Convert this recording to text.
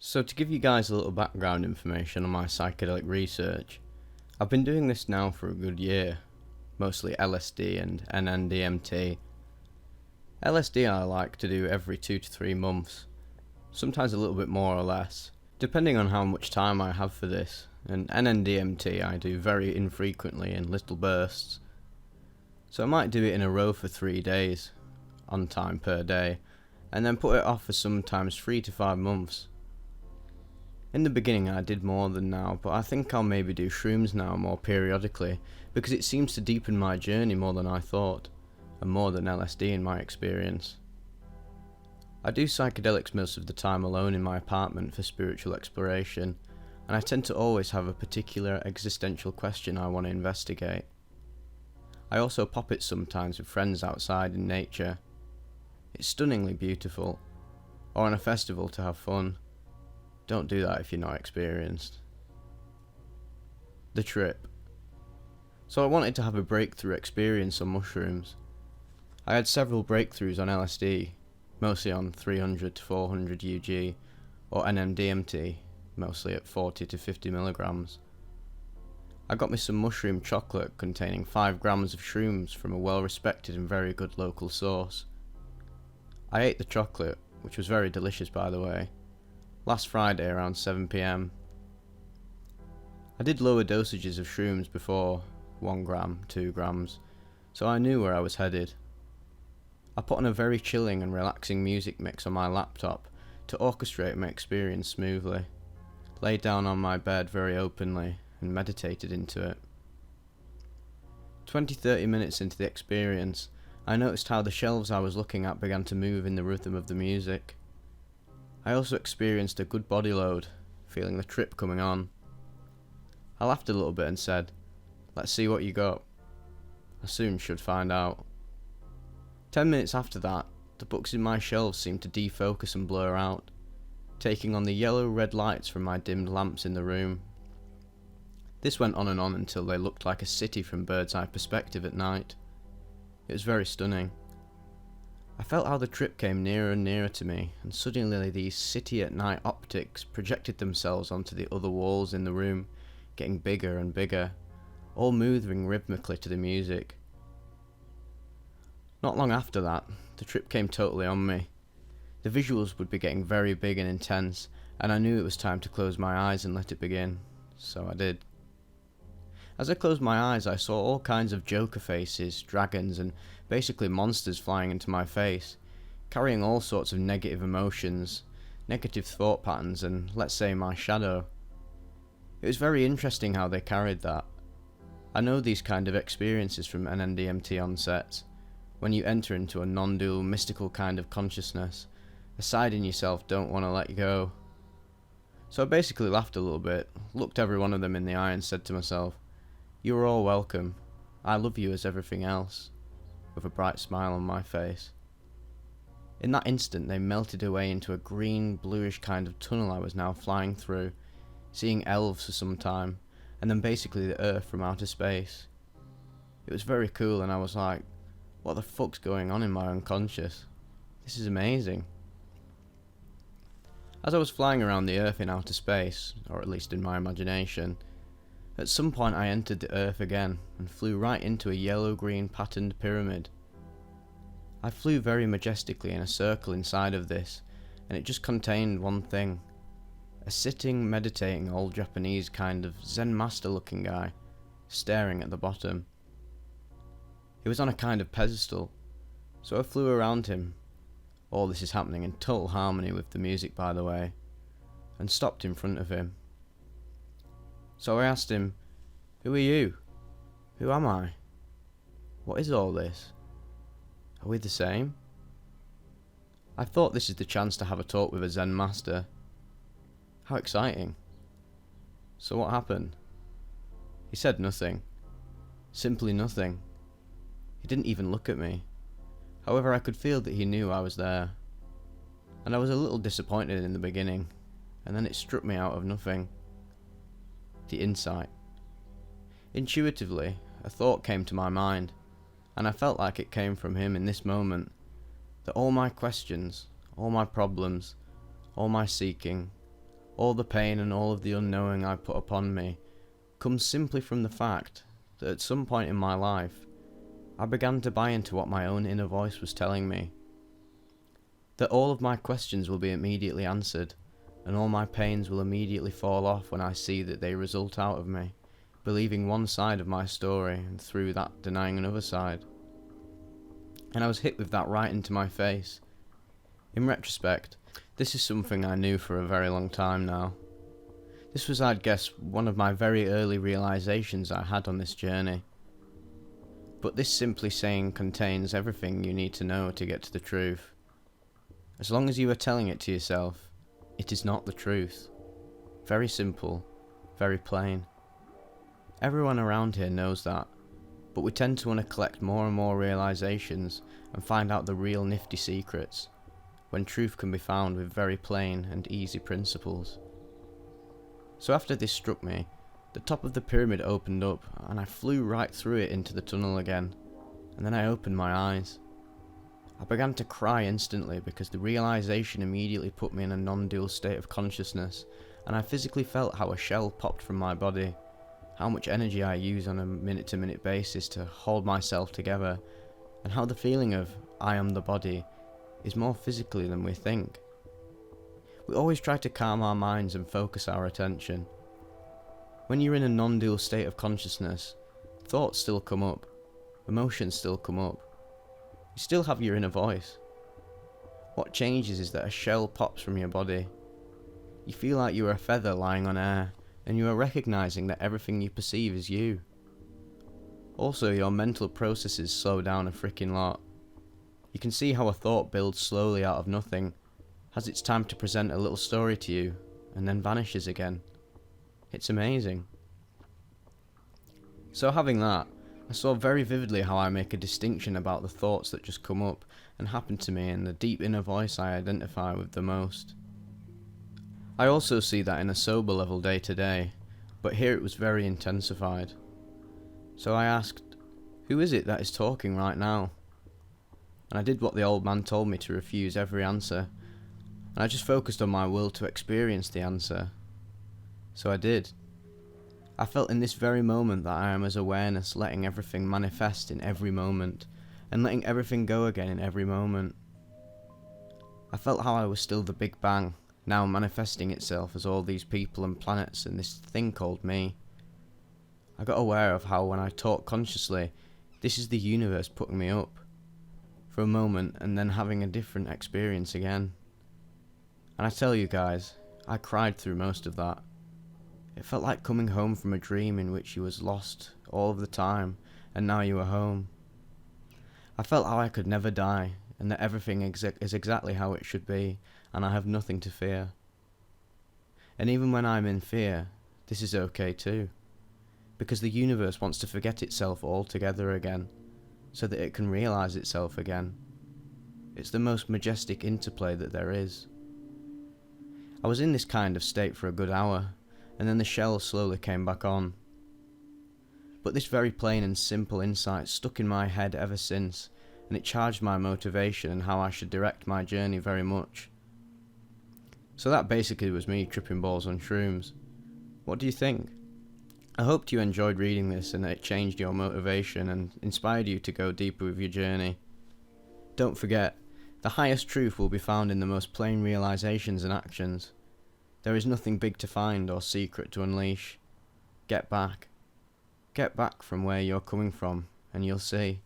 So to give you guys a little background information on my psychedelic research, I've been doing this now for a good year, mostly LSD and NNDMT. LSD I like to do every 2 to 3 months, sometimes a little bit more or less, depending on how much time I have for this, and NNDMT I do very infrequently in little bursts. So I might do it in a row for 3 days, on time per day, and then put it off for sometimes 3 to 5 months. In the beginning I did more than now, but I think I'll maybe do shrooms now more periodically, because it seems to deepen my journey more than I thought, and more than LSD in my experience. I do psychedelics most of the time alone in my apartment for spiritual exploration, and I tend to always have a particular existential question I want to investigate. I also pop it sometimes with friends outside in nature. It's stunningly beautiful, or on a festival to have fun. Don't do that if you're not experienced. The trip. So I wanted to have a breakthrough experience on mushrooms. I had several breakthroughs on LSD, mostly on 300 to 400 UG, or NMDMT, mostly at 40 to 50 milligrams. I got me some mushroom chocolate containing 5 grams of shrooms from a well-respected and very good local source. I ate the chocolate, which was very delicious by the way, last Friday around 7 PM. I did lower dosages of shrooms before, 1 gram, 2 grams, so I knew where I was headed. I put on a very chilling and relaxing music mix on my laptop to orchestrate my experience smoothly, laid down on my bed very openly and meditated into it. 20-30 minutes into the experience, I noticed how the shelves I was looking at began to move in the rhythm of the music. I also experienced a good body load, feeling the trip coming on. I laughed a little bit and said, "Let's see what you got." I soon should find out. 10 minutes after that, the books in my shelves seemed to defocus and blur out, taking on the yellow-red lights from my dimmed lamps in the room. This went on until they looked like a city from bird's eye perspective at night. It was very stunning. I felt how the trip came nearer and nearer to me, and suddenly these city-at-night optics projected themselves onto the other walls in the room, getting bigger and bigger, all moving rhythmically to the music. Not long after that, the trip came totally on me. The visuals would be getting very big and intense, and I knew it was time to close my eyes and let it begin, so I did. As I closed my eyes, I saw all kinds of Joker faces, dragons, and basically monsters flying into my face, carrying all sorts of negative emotions, negative thought patterns, and let's say my shadow. It was very interesting how they carried that. I know these kind of experiences from NNDMT onsets, when you enter into a non-dual mystical kind of consciousness, a side in yourself don't want to let go. So I basically laughed a little bit, looked every one of them in the eye and said to myself, "You are all welcome. I love you as everything else," with a bright smile on my face. In that instant they melted away into a green, bluish kind of tunnel I was now flying through, seeing elves for some time, and then basically the Earth from outer space. It was very cool and I was like, what the fuck's going on in my unconscious? This is amazing. As I was flying around the Earth in outer space, or at least in my imagination, at some point I entered the Earth again and flew right into a yellow-green patterned pyramid. I flew very majestically in a circle inside of this, and it just contained one thing. A sitting, meditating old Japanese kind of Zen master looking guy, staring at the bottom. He was on a kind of pedestal, so I flew around him. All this is happening in total harmony with the music by the way, and stopped in front of him. So I asked him, "Who are you? Who am I? What is all this? Are we the same?" I thought this is the chance to have a talk with a Zen master. How exciting. So what happened? He said nothing. Simply nothing. He didn't even look at me. However, I could feel that he knew I was there. And I was a little disappointed in the beginning, and then it struck me out of nothing. The insight. Intuitively, a thought came to my mind, and I felt like it came from him in this moment, that all my questions, all my problems, all my seeking, All the pain and all of the unknowing I put upon me comes simply from the fact that at some point in my life, I began to buy into what my own inner voice was telling me. That all of my questions will be immediately answered, and all my pains will immediately fall off when I see that they result out of me, believing one side of my story and through that denying another side. And I was hit with that right into my face. In retrospect, this is something I knew for a very long time now. This was, I'd guess, one of my very early realizations I had on this journey. But this simply saying contains everything you need to know to get to the truth. As long as you are telling it to yourself, it is not the truth. Very simple, very plain. Everyone around here knows that, but we tend to want to collect more and more realizations and find out the real nifty secrets, when truth can be found with very plain and easy principles. So after this struck me, the top of the pyramid opened up and I flew right through it into the tunnel again, and then I opened my eyes. I began to cry instantly because the realization immediately put me in a non-dual state of consciousness, and I physically felt how a shell popped from my body, how much energy I use on a minute-to-minute basis to hold myself together, and how the feeling of I am the body is more physically than we think. We always try to calm our minds and focus our attention. When you're in a non-dual state of consciousness, thoughts still come up, emotions still come up. You still have your inner voice. What changes is that a shell pops from your body. You feel like you are a feather lying on air, and you are recognizing that everything you perceive is you. Also, your mental processes slow down a freaking lot. You can see how a thought builds slowly out of nothing, has its time to present a little story to you, and then vanishes again. It's amazing. So having that, I saw very vividly how I make a distinction about the thoughts that just come up and happen to me and the deep inner voice I identify with the most. I also see that in a sober level day to day, but here it was very intensified. So I asked, who is it that is talking right now? And I did what the old man told me to refuse every answer, and I just focused on my will to experience the answer. So I did. I felt in this very moment that I am as awareness letting everything manifest in every moment, and letting everything go again in every moment. I felt how I was still the Big Bang, now manifesting itself as all these people and planets and this thing called me. I got aware of how when I talk consciously, this is the universe putting me up, for a moment and then having a different experience again. And I tell you guys, I cried through most of that. It felt like coming home from a dream in which you was lost all of the time, and now you were home. I felt how I could never die, and that everything is exactly how it should be, and I have nothing to fear. And even when I'm in fear, this is okay too, because the universe wants to forget itself altogether again, so that it can realize itself again. It's the most majestic interplay that there is. I was in this kind of state for a good hour, and then the shell slowly came back on. But this very plain and simple insight stuck in my head ever since, and it charged my motivation and how I should direct my journey very much. So that basically was me tripping balls on shrooms. What do you think? I hoped you enjoyed reading this and that it changed your motivation and inspired you to go deeper with your journey. Don't forget, the highest truth will be found in the most plain realizations and actions. There is nothing big to find or secret to unleash. Get back. Get back from where you're coming from, and you'll see.